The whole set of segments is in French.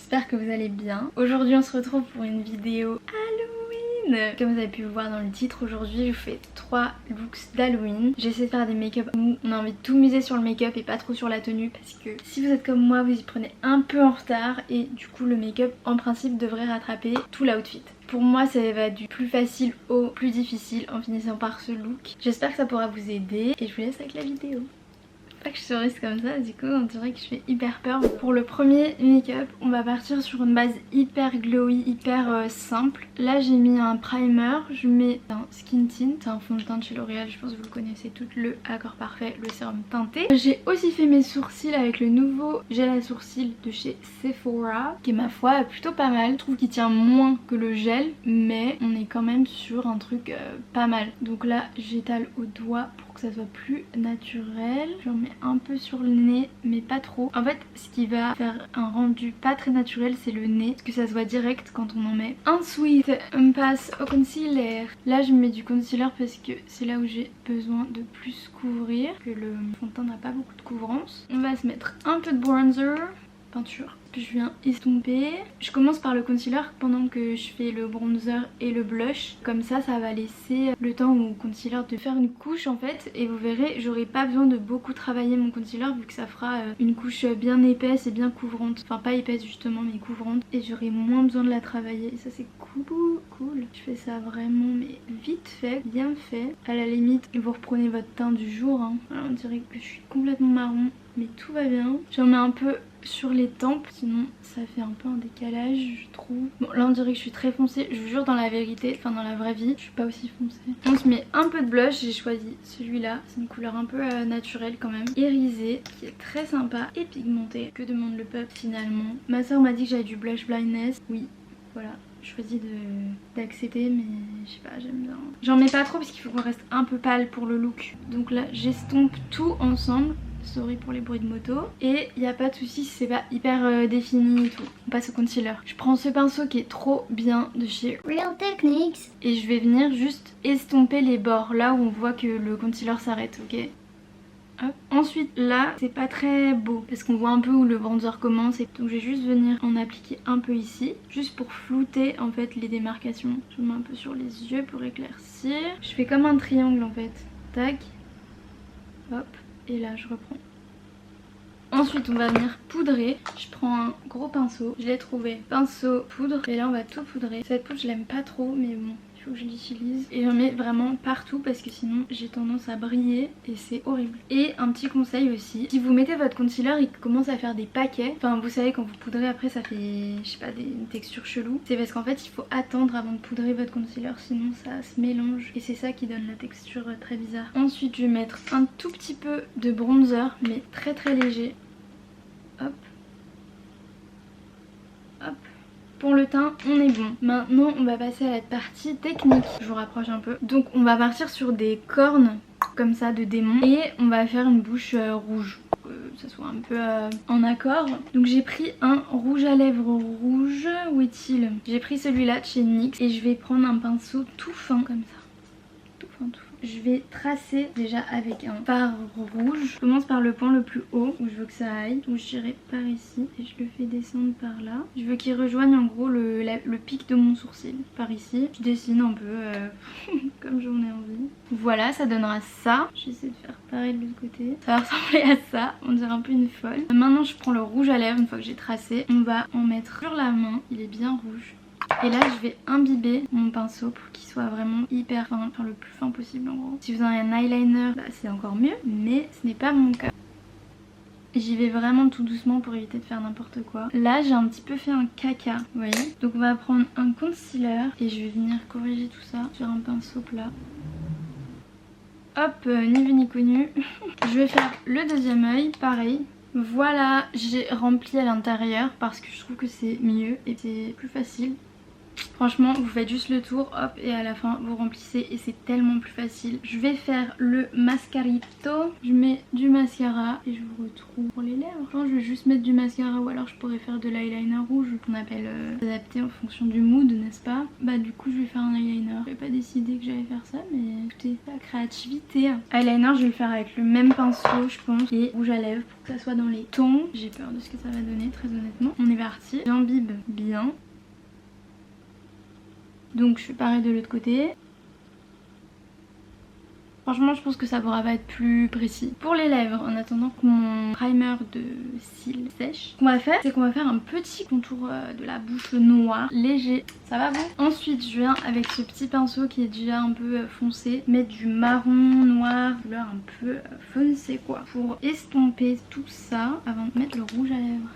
j'espère que vous allez bien. Aujourd'hui on se retrouve pour une vidéo Halloween. Comme vous avez pu le voir dans le titre, aujourd'hui je vous fais 3 looks d'Halloween. J'essaie de faire des make-up où on a envie de tout miser sur le make-up et pas trop sur la tenue, parce que si vous êtes comme moi vous y prenez un peu en retard et du coup le make-up en principe devrait rattraper tout l'outfit. Pour moi ça va du plus facile au plus difficile en finissant par ce look. J'espère que ça pourra vous aider et je vous laisse avec la vidéo. Pas que je sourise comme ça, du coup on dirait que je fais hyper peur. Pour le premier make-up, on va partir sur une base hyper glowy, hyper simple. Là j'ai mis un primer, je mets un skin tint, c'est un fond de teint de chez L'Oréal, je pense que vous le connaissez toutes, le Accord Parfait, le sérum teinté. J'ai aussi fait mes sourcils avec le nouveau gel à sourcils de chez Sephora, qui est ma foi plutôt pas mal. Je trouve qu'il tient moins que le gel, mais on est quand même sur un truc pas mal. Donc là j'étale au doigt pour que ça soit plus naturel. J'en mets un peu sur le nez mais pas trop. En fait ce qui va faire un rendu pas très naturel c'est le nez, parce que ça se voit direct quand on en met. Ensuite on passe au concealer. Là je mets du concealer parce que c'est là où j'ai besoin de plus couvrir, que le fond de teint n'a pas beaucoup de couvrance. On va se mettre un peu de bronzer, peinture, que je viens estomper. Je commence par le concealer pendant que je fais le bronzer et le blush. Comme ça, ça va laisser le temps au concealer de faire une couche en fait. Et vous verrez, j'aurai pas besoin de beaucoup travailler mon concealer vu que ça fera une couche bien épaisse et bien couvrante. Enfin pas épaisse justement mais couvrante. Et j'aurai moins besoin de la travailler. Et ça c'est cool. Je fais ça vraiment mais vite fait, bien fait. À la limite, vous reprenez votre teint du jour. Hein. Alors, on dirait que je suis complètement marron. Mais tout va bien. J'en mets un peu sur les tempes, sinon ça fait un peu un décalage je trouve. Bon là on dirait que je suis très foncée, je vous jure dans la vérité, enfin dans la vraie vie, je suis pas aussi foncée. On se met un peu de blush, j'ai choisi celui-là, c'est une couleur un peu naturelle quand même, irisée, qui est très sympa et pigmentée. Que demande le peuple finalement? Ma soeur m'a dit que j'avais du blush blindness, oui voilà. Je choisis d'accepter mais je sais pas, j'aime bien. J'en mets pas trop parce qu'il faut qu'on reste un peu pâle pour le look. Donc là j'estompe tout ensemble. Sorry pour les bruits de moto. Et il n'y a pas de souci si c'est pas hyper défini et tout. On passe au concealer. Je prends ce pinceau qui est trop bien de chez Real Techniques. Et je vais venir juste estomper les bords. Là où on voit que le concealer s'arrête, ok? Hop. Ensuite là c'est pas très beau parce qu'on voit un peu où le bronzer commence. Et donc je vais juste venir en appliquer un peu ici. Juste pour flouter en fait les démarcations. Je mets un peu sur les yeux pour éclaircir. Je fais comme un triangle en fait. Tac. Hop. Et là je reprends. Ensuite on va venir poudrer. Je prends un gros pinceau. Je l'ai trouvé. Pinceau poudre. Et là on va tout poudrer. Cette poudre je l'aime pas trop mais bon. Il faut que je l'utilise. Et j'en mets vraiment partout parce que sinon j'ai tendance à briller et c'est horrible. Et un petit conseil aussi. Si vous mettez votre concealer et qu'il commence à faire des paquets. Enfin vous savez quand vous poudrez après ça fait je sais pas une texture chelou. C'est parce qu'en fait il faut attendre avant de poudrer votre concealer. Sinon ça se mélange. Et c'est ça qui donne la texture très bizarre. Ensuite je vais mettre un tout petit peu de bronzer. Mais très très léger. Hop. Hop. Pour le teint, on est bon. Maintenant, on va passer à la partie technique. Je vous rapproche un peu. Donc, on va partir sur des cornes comme ça de démon. Et on va faire une bouche rouge. Que ça soit un peu en accord. Donc, j'ai pris un rouge à lèvres rouge. Où est-il? J'ai pris celui-là de chez NYX. Et je vais prendre un pinceau tout fin comme ça. Tout fin, tout fin. Je vais tracer déjà avec un fard rouge. Je commence par le point le plus haut où je veux que ça aille. Donc j'irai par ici et je le fais descendre par là. Je veux qu'il rejoigne en gros le pic de mon sourcil. Par ici. Je dessine un peu comme j'en ai envie. Voilà, ça donnera ça. J'essaie de faire pareil de l'autre côté. Ça va ressembler à ça. On dirait un peu une folle. Maintenant je prends le rouge à lèvres une fois que j'ai tracé. On va en mettre sur la main. Il est bien rouge. Et là je vais imbiber mon pinceau pour qu'il soit vraiment hyper fin, enfin le plus fin possible en gros. Si vous avez un eyeliner, bah, c'est encore mieux, mais ce n'est pas mon cas. J'y vais vraiment tout doucement pour éviter de faire n'importe quoi. Là j'ai un petit peu fait un caca, vous voyez. Donc on va prendre un concealer et je vais venir corriger tout ça sur un pinceau plat. Hop, ni vu ni connu. Je vais faire le deuxième œil, pareil. Voilà, j'ai rempli à l'intérieur parce que je trouve que c'est mieux et c'est plus facile. Franchement vous faites juste le tour, hop, et à la fin vous remplissez et c'est tellement plus facile. Je vais faire le mascarito. Je mets du mascara et je vous retrouve pour les lèvres. Je pense que je vais juste mettre du mascara ou alors je pourrais faire de l'eyeliner rouge qu'on appelle adapté en fonction du mood, n'est-ce pas? Bah du coup je vais faire un eyeliner. J'avais pas décidé que j'allais faire ça mais écoutez, la créativité. Eyeliner je vais le faire avec le même pinceau je pense et rouge à lèvres pour que ça soit dans les tons. J'ai peur de ce que ça va donner très honnêtement. On est parti. J'imbibe bien. Donc je fais pareil de l'autre côté. Franchement je pense que ça pourra pas être plus précis. Pour les lèvres, en attendant que mon primer de cils sèche, ce qu'on va faire c'est qu'on va faire un petit contour de la bouche noir, léger. Ça va bon? Ensuite je viens avec ce petit pinceau qui est déjà un peu foncé, mettre du marron noir, couleur un peu foncé quoi, pour estomper tout ça avant de mettre le rouge à lèvres.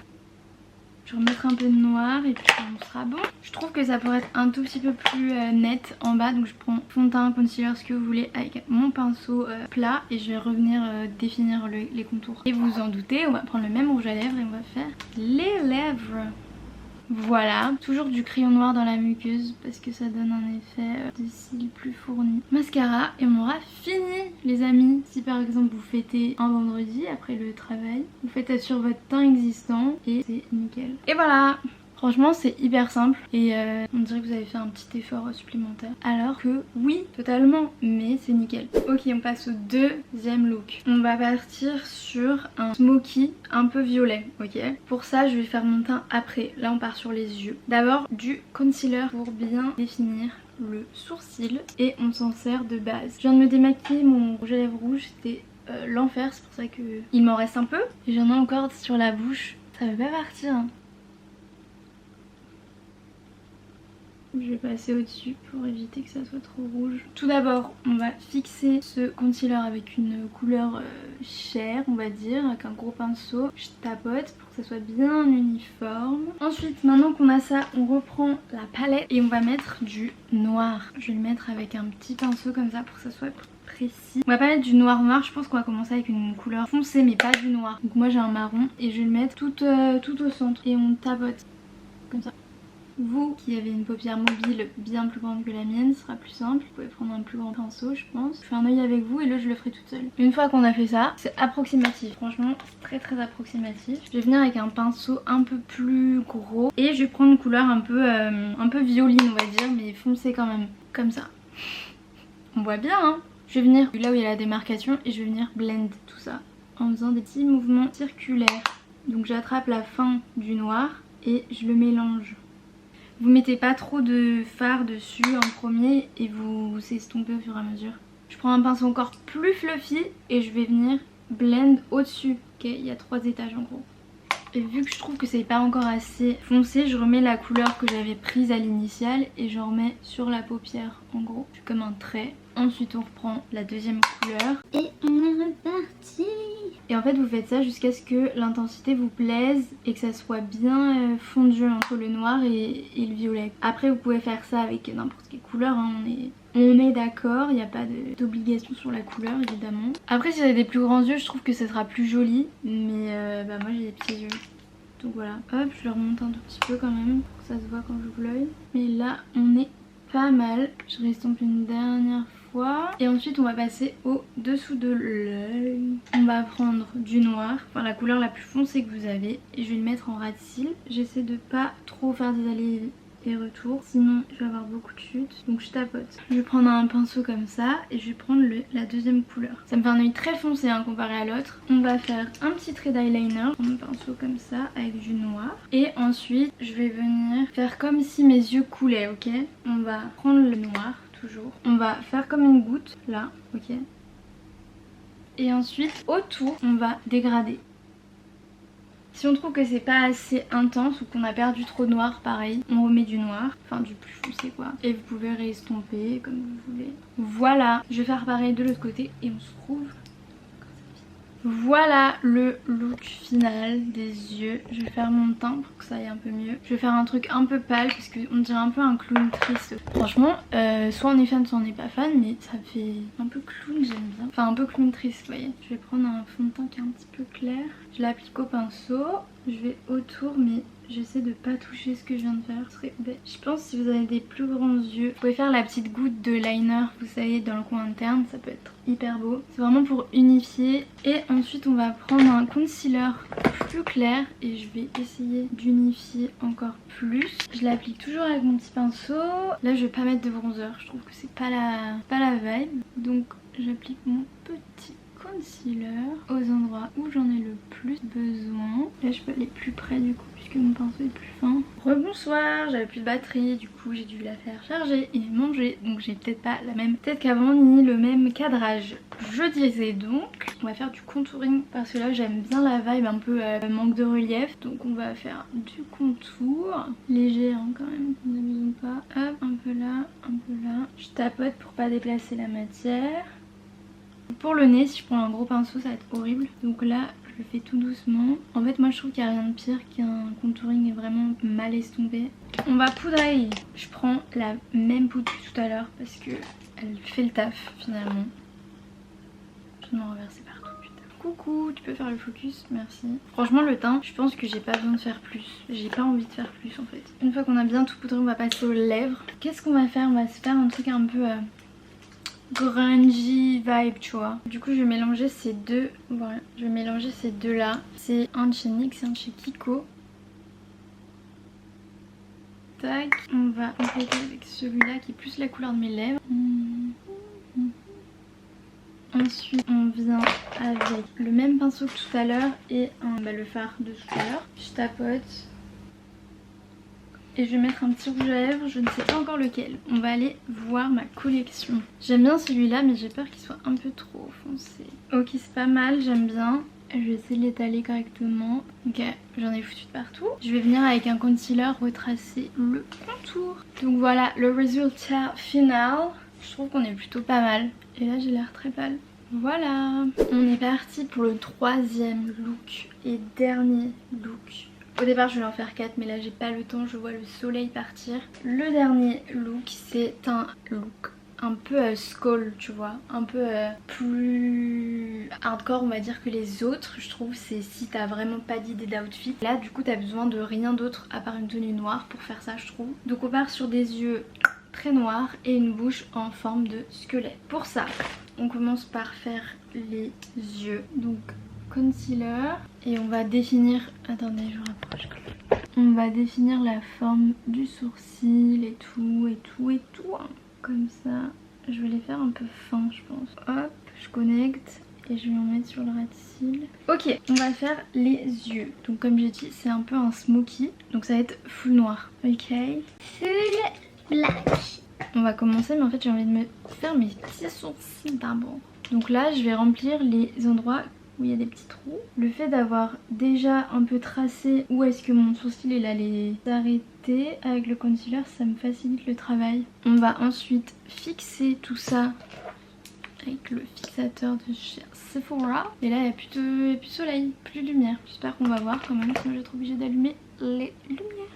Je vais remettre un peu de noir et puis on sera bon. Je trouve que ça pourrait être un tout petit peu plus net en bas. Donc je prends fond de teint, concealer, ce que vous voulez avec mon pinceau plat. Et je vais revenir définir les contours. Et vous vous en doutez, on va prendre le même rouge à lèvres et on va faire les lèvres. Voilà, toujours du crayon noir dans la muqueuse parce que ça donne un effet de cils plus fourni. Mascara et on aura fini les amis. Si par exemple vous fêtez un vendredi après le travail, vous faites sur votre teint existant et c'est nickel. Et voilà! Franchement c'est hyper simple et on dirait que vous avez fait un petit effort supplémentaire. Alors que oui, totalement, mais c'est nickel. Ok, on passe au deuxième look. On va partir sur un smoky un peu violet, ok. Pour ça je vais faire mon teint après. Là on part sur les yeux. D'abord du concealer pour bien définir le sourcil et on s'en sert de base. Je viens de me démaquiller, mon rouge à lèvres rouge c'était l'enfer, c'est pour ça qu'il m'en reste un peu. Et j'en ai encore sur la bouche, ça veut pas partir hein. Je vais passer au-dessus pour éviter que ça soit trop rouge. Tout d'abord, on va fixer ce concealer avec une couleur chair, on va dire, avec un gros pinceau. Je tapote pour que ça soit bien uniforme. Ensuite, maintenant qu'on a ça, on reprend la palette et on va mettre du noir. Je vais le mettre avec un petit pinceau comme ça pour que ça soit précis. On va pas mettre du noir noir, je pense qu'on va commencer avec une couleur foncée mais pas du noir. Donc moi j'ai un marron et je vais le mettre tout au centre et on tapote comme ça. Vous qui avez une paupière mobile bien plus grande que la mienne, ce sera plus simple. Vous pouvez prendre un plus grand pinceau je pense. Je fais un œil avec vous et là je le ferai toute seule. Une fois qu'on a fait ça, c'est approximatif. Franchement c'est très approximatif. Je vais venir avec un pinceau un peu plus gros et je vais prendre une couleur un peu violine on va dire, mais foncée quand même. Comme ça. On voit bien hein. Je vais venir là où il y a la démarcation et je vais venir blend tout ça en faisant des petits mouvements circulaires. Donc j'attrape la fin du noir et je le mélange. Vous mettez pas trop de fard dessus en premier et vous estompez au fur et à mesure. Je prends un pinceau encore plus fluffy et je vais venir blend au-dessus. Ok, il y a 3 étages en gros. Et vu que je trouve que c'est pas encore assez foncé, je remets la couleur que j'avais prise à l'initiale et je remets sur la paupière en gros. Je fais comme un trait. Ensuite on reprend la deuxième couleur et on est reparti. Et en fait vous faites ça jusqu'à ce que l'intensité vous plaise et que ça soit bien fondu entre le noir et le violet. Après vous pouvez faire ça avec n'importe quelle couleur hein. On est d'accord, il n'y a pas d'obligation sur la couleur évidemment. Après si vous avez des plus grands yeux je trouve que ça sera plus joli. Mais bah moi j'ai des petits yeux. Donc voilà, hop je le remonte un tout petit peu quand même pour que ça se voit quand j'ouvre l'œil. Mais là on est pas mal. Je restompe une dernière fois. Et ensuite on va passer au dessous de l'œil. On va prendre du noir, enfin la couleur la plus foncée que vous avez. Et je vais le mettre en ras de cils. J'essaie de pas trop faire des allers et retour, sinon je vais avoir beaucoup de chutes. Donc je tapote. Je vais prendre un pinceau comme ça et je vais prendre la deuxième couleur. Ça me fait un œil très foncé hein, comparé à l'autre. On va faire un petit trait d'eyeliner, prendre un pinceau comme ça avec du noir. Et ensuite je vais venir faire comme si mes yeux coulaient, ok. On va prendre le noir toujours. On va faire comme une goutte là, ok. Et ensuite autour on va dégrader. Si on trouve que c'est pas assez intense ou qu'on a perdu trop de noir, pareil, on remet du noir, enfin du plus foncé quoi. Et vous pouvez réestomper comme vous voulez. Voilà, je vais faire pareil de l'autre côté et on se retrouve. Voilà le look final des yeux. Je vais faire mon teint pour que ça aille un peu mieux. Je vais faire un truc un peu pâle parce qu'on dirait un peu un clown triste. Franchement, soit on est fan soit on n'est pas fan, mais ça fait un peu clown, j'aime bien. Enfin un peu clown triste, vous voyez. Je vais prendre un fond de teint qui est un petit peu clair. Je l'applique au pinceau Je vais autour mais j'essaie de pas toucher ce que je viens de faire. Je pense que si vous avez des plus grands yeux, vous pouvez faire la petite goutte de liner, vous savez, dans le coin interne, ça peut être hyper beau. C'est vraiment pour unifier. Et ensuite on va prendre un concealer plus clair et je vais essayer d'unifier encore plus. Je l'applique toujours avec mon petit pinceau. Là je vais pas mettre de bronzer, je trouve que c'est pas la vibe. Donc j'applique mon petit concealer aux endroits où j'en ai le plus besoin. Là je peux aller plus près du coup puisque mon pinceau est plus fin. Rebonsoir, j'avais plus de batterie, du coup j'ai dû la faire charger et manger, donc j'ai peut-être pas la même tête qu'avant ni le même cadrage. Je disais donc, on va faire du contouring parce que là j'aime bien la vibe un peu manque de relief, donc on va faire du contour léger hein, quand même, on n'abuse pas. Hop, un peu là, un peu là. Je tapote pour pas déplacer la matière. Pour le nez, si je prends un gros pinceau ça va être horrible, donc là je le fais tout doucement. En fait moi je trouve qu'il n'y a rien de pire qu'un contouring vraiment mal estompé. On va poudrer. Je prends la même poudre que tout à l'heure parce que elle fait le taf finalement. Je vais m'en reverser partout, putain. Coucou, tu peux faire le focus, merci. Franchement le teint, je pense que j'ai pas besoin de faire plus. J'ai pas envie de faire plus en fait. Une fois qu'on a bien tout poudré, on va passer aux lèvres. Qu'est-ce qu'on va faire? On va se faire un truc un peu grungy vibe, tu vois. Du coup je vais mélanger ces deux. Voilà, je vais mélanger ces deux là. C'est un de chez NYX et un de chez Kiko. Tac. On va compléter avec celui-là qui est plus la couleur de mes lèvres. Ensuite on vient avec le même pinceau que tout à l'heure et le fard de tout à l'heure. Je tapote. Et je vais mettre un petit rouge à lèvres, je ne sais pas encore lequel. On va aller voir ma collection. J'aime bien celui-là mais j'ai peur qu'il soit un peu trop foncé. Ok, c'est pas mal, j'aime bien. Je vais essayer de l'étaler correctement. Ok, j'en ai foutu de partout. Je vais venir avec un concealer retracer le contour. Donc voilà le résultat final. Je trouve qu'on est plutôt pas mal. Et là j'ai l'air très pâle. Voilà. On est parti pour le troisième look et dernier look. Au départ je voulais en faire 4 mais là j'ai pas le temps, je vois le soleil partir. Le dernier look c'est un look un peu skull, tu vois, un peu plus hardcore on va dire que les autres. Je trouve c'est si t'as vraiment pas d'idée d'outfit. Là du coup t'as besoin de rien d'autre à part une tenue noire pour faire ça je trouve. Donc on part sur des yeux très noirs et une bouche en forme de squelette. Pour ça on commence par faire les yeux. Donc concealer et on va définir, attendez je rapproche quand même. On va définir la forme du sourcil et tout et tout et tout hein. Comme ça je vais les faire un peu fins je pense. Hop, je connecte et je vais en mettre sur le ras de cils. Ok, on va faire les yeux. Donc comme j'ai dit c'est un peu un smoky, donc ça va être full noir. Ok, full black. On va commencer mais en fait j'ai envie de me faire mes petits sourcils d'abord. Donc là je vais remplir les endroits où il y a des petits trous. Le fait d'avoir déjà un peu tracé où est-ce que mon sourcil il allait s'arrêter avec le concealer, ça me facilite le travail. On va ensuite fixer tout ça avec le fixateur de chez Sephora. Et là il n'y a plus de soleil, plus de lumière. J'espère qu'on va voir quand même, sinon je vais être obligée d'allumer les lumières.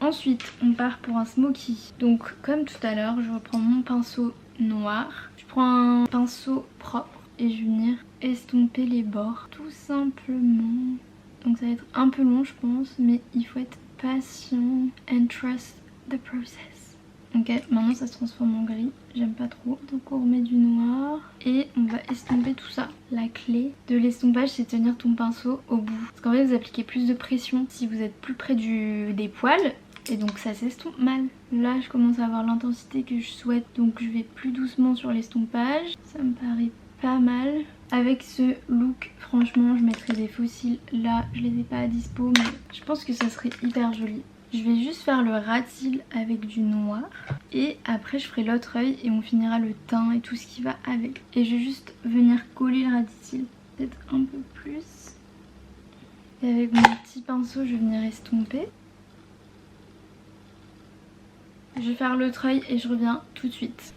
Ensuite on part pour un smoky. Donc comme tout à l'heure je reprends mon pinceau noir. Je prends un pinceau propre et je vais venir estomper les bords tout simplement. Donc ça va être un peu long je pense mais il faut être patient and trust the process. Ok, maintenant ça se transforme en gris, j'aime pas trop. Donc on remet du noir et on va estomper tout ça. La clé de l'estompage c'est tenir ton pinceau au bout. Parce qu'en fait vous appliquez plus de pression si vous êtes plus près des poils. Et donc ça s'estompe mal. Là je commence à avoir l'intensité que je souhaite. Donc je vais plus doucement sur l'estompage. Ça me paraît pas mal. Avec ce look franchement je mettrais des faux cils. Là je les ai pas à dispo mais je pense que ça serait hyper joli. Je vais juste faire le ras de cils avec du noir. Et après je ferai l'autre œil et on finira le teint et tout ce qui va avec. Et je vais juste venir coller le ras de cils. Peut-être un peu plus. Et avec mon petit pinceau je vais venir estomper. Je vais faire l'autre œil et je reviens tout de suite.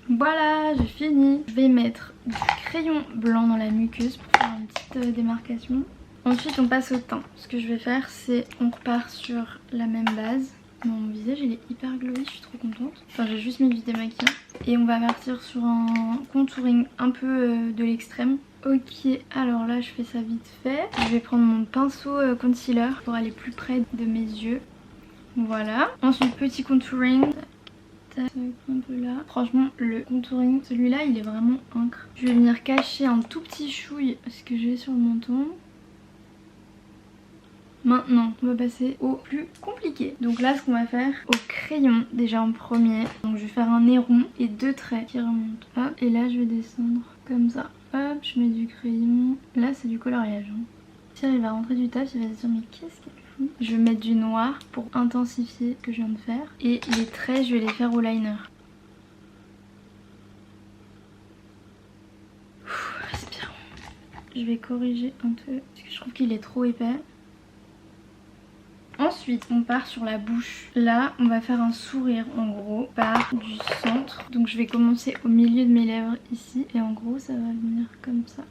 Voilà, j'ai fini. Je vais mettre du crayon blanc dans la muqueuse pour faire une petite démarcation. Ensuite on passe au teint. Ce que je vais faire c'est on repart sur la même base. Mon visage il est hyper glowy, je suis trop contente. Enfin j'ai juste mis du démaquillant. Et on va partir sur un contouring un peu de l'extrême. Ok, alors là je fais ça vite fait. Je vais prendre mon pinceau concealer pour aller plus près de mes yeux. Voilà. Ensuite petit contouring. Un peu là. Franchement le contouring, celui-là il est vraiment incre. Je vais venir cacher un tout petit chouille ce que j'ai sur le menton. Maintenant on va passer au plus compliqué. Donc là ce qu'on va faire au crayon déjà en premier. Donc je vais faire un nez rond et 2 traits qui remontent. Hop, et là je vais descendre comme ça. Hop, je mets du crayon. Là c'est du coloriage. Si il va rentrer du taf, il va se dire mais qu'est-ce qu'elle fout. Je vais mettre du noir pour intensifier ce que je viens de faire. Et les traits je vais les faire au liner. Respire. Je vais corriger un peu parce que je trouve qu'il est trop épais. Ensuite on part sur la bouche. Là on va faire un sourire en gros par du centre. Donc je vais commencer au milieu de mes lèvres ici. Et en gros ça va venir comme ça.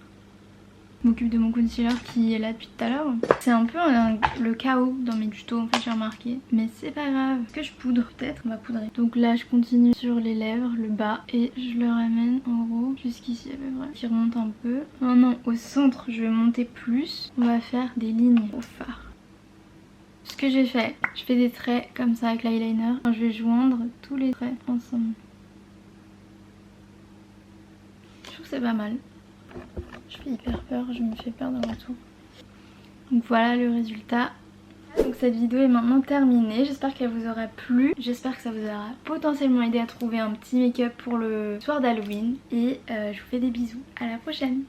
Je m'occupe de mon concealer qui est là depuis tout à l'heure. C'est un peu le chaos dans mes tutos en fait, j'ai remarqué. Mais c'est pas grave. Est-ce que je poudre peut-être? On va poudrer. Donc là je continue sur les lèvres, le bas. Et je le ramène en gros jusqu'ici à peu près. Qui remonte un peu. Maintenant au centre je vais monter plus. On va faire des lignes au fard. Ce que j'ai fait, je fais des traits comme ça avec l'eyeliner. Je vais joindre tous les traits ensemble. Je trouve que c'est pas mal. Je fais hyper peur, je me fais peur dans le retour. Donc voilà le résultat. Donc cette vidéo est maintenant terminée, j'espère qu'elle vous aura plu. J'espère que ça vous aura potentiellement aidé à trouver un petit make-up pour le soir d'Halloween. Et je vous fais des bisous, à la prochaine.